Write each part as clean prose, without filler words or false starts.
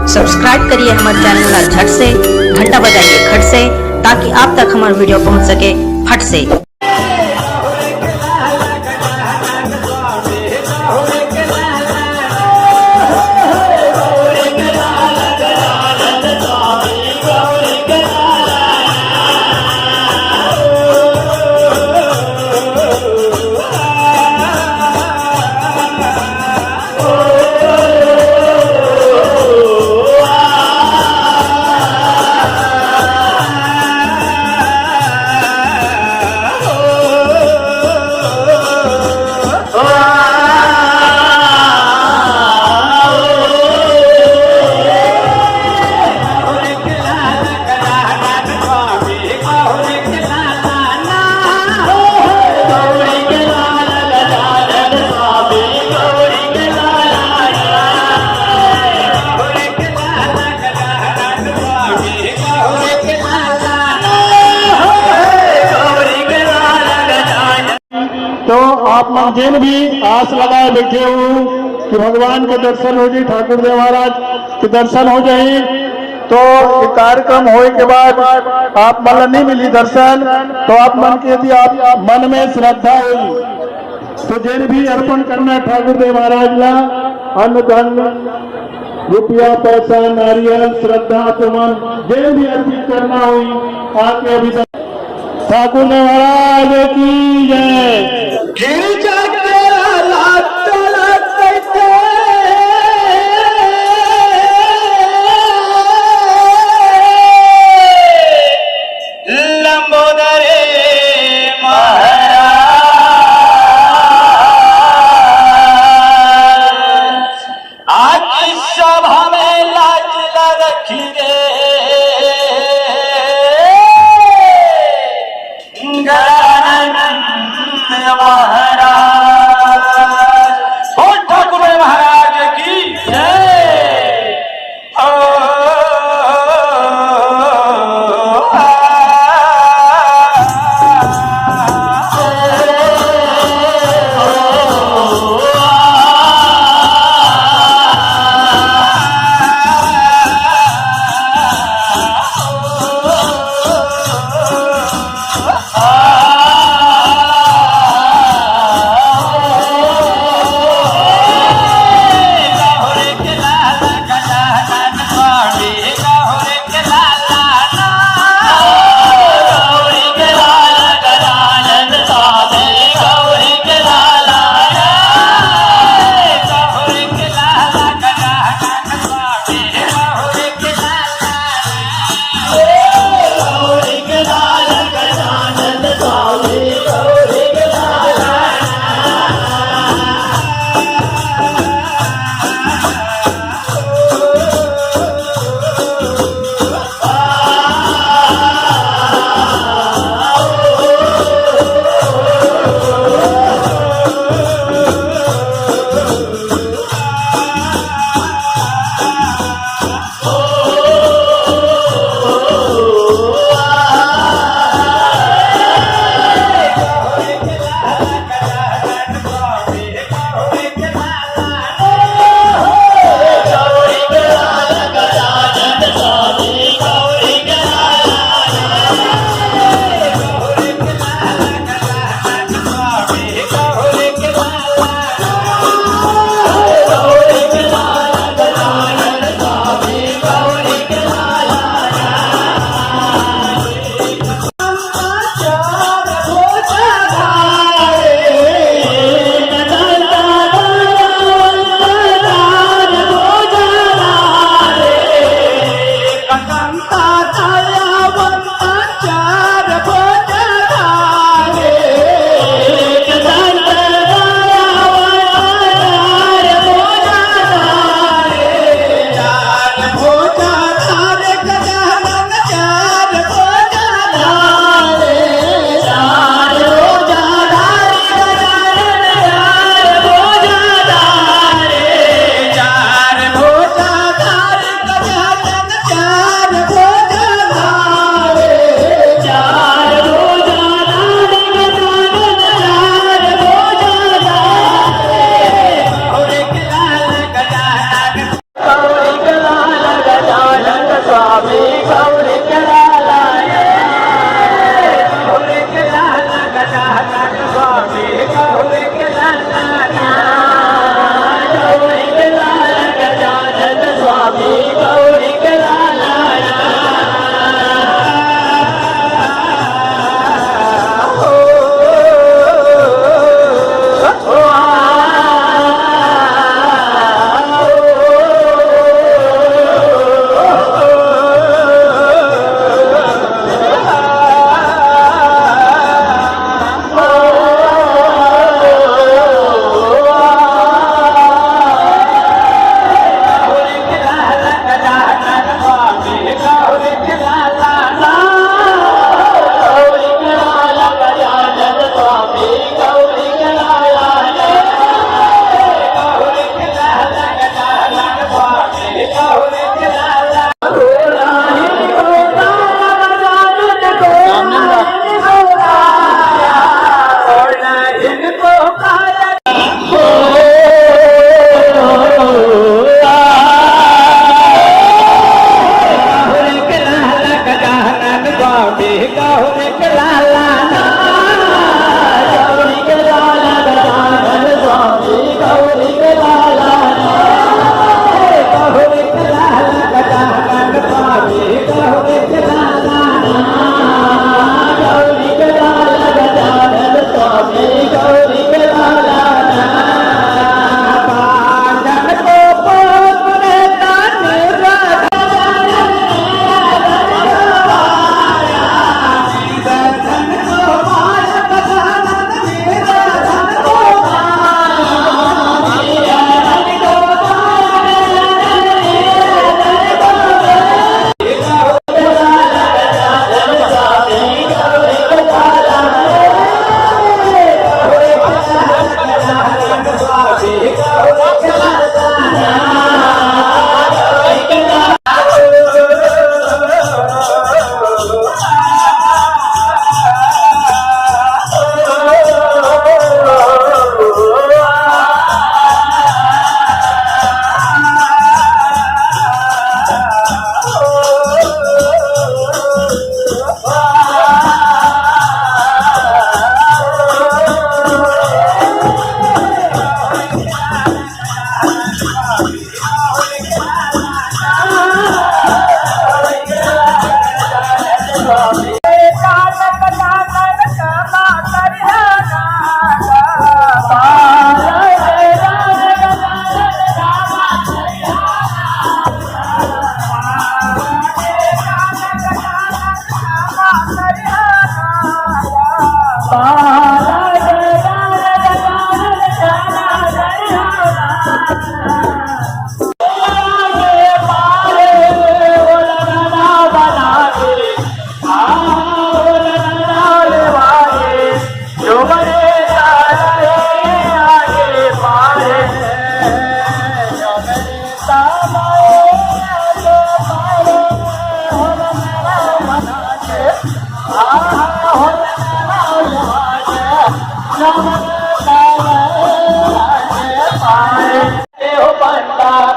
Subscribe करिए हमारे channel ला झट से, घंटा बजाइए खट से, ताकि आप तक हमारा वीडियो पहुंच सके फट से। तो आप मन जिन भी आस लगाए बैठे हो कि भगवान के दर्शन हो जाए, ठाकुर देव महाराज के दर्शन हो जाए, तो ये कार्यक्रम होने के बाद आप मन नहीं मिली दर्शन, तो आप मन के यदि आप मन में श्रद्धा होगी तो जिन भी अर्पण करना है ठाकुर देव महाराज ला, अन्न धन रुपया पैसा नारियल श्रद्धा तो मन जिन भी अर्पित करना हुई आके अभी ठाकुर देव महाराज की जय। महाराज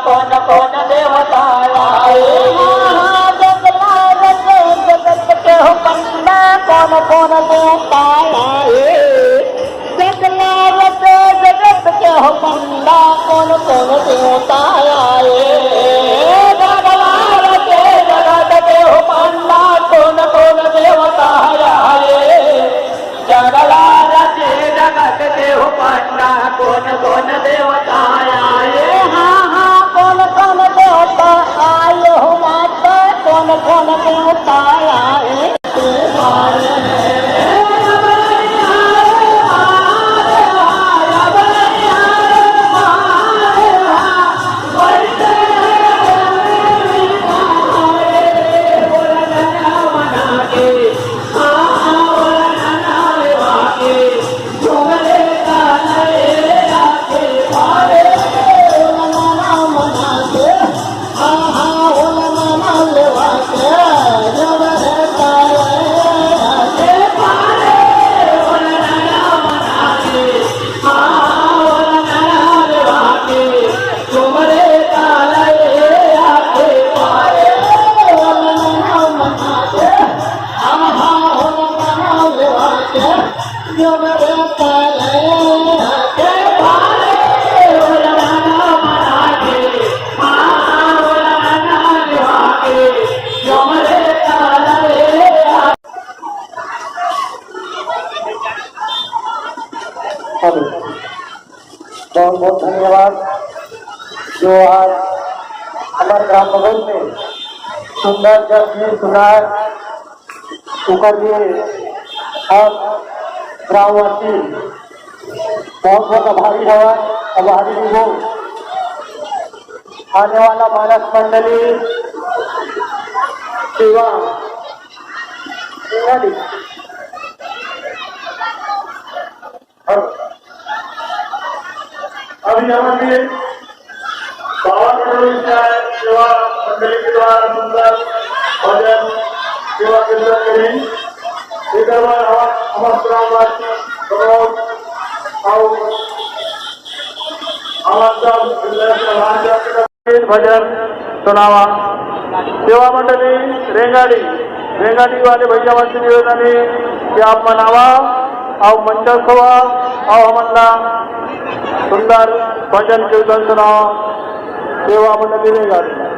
कौन कौन देवता जगत के हो पंडा कौन कौन देवता जगत के हो पंडा कौन कौन देवता जगत के हो पंडा कौन कौन देवता जगत के हो पंडा कौन कौन देवता कौन कौन देवता आए हो माता कौन कौन देवता आए बहुत बहुत धन्यवाद जो आज हमारे ग्राम बगल में सुंदर जल भी सुनाए उकर लिए और ग्रामवासी बहुत बहुत आभारी है आभारी भी हो आने वाला मानस मंडली सेवा अभी यहाँ के बाबा सेवा मंडली के द्वारा सुंदर भजन सेवा कीर्तन करें एक बार हमारे ग्रामवासी भजन सुनावा सेवा मंडली रेंगाड़ी वाले भैया वंश निवेदन है कि आप मनावा आओ मंचल सवा आओ हमला सुंदर भजन कीर्तन सुनाओ सेवा मंडली रेंगाड़ी।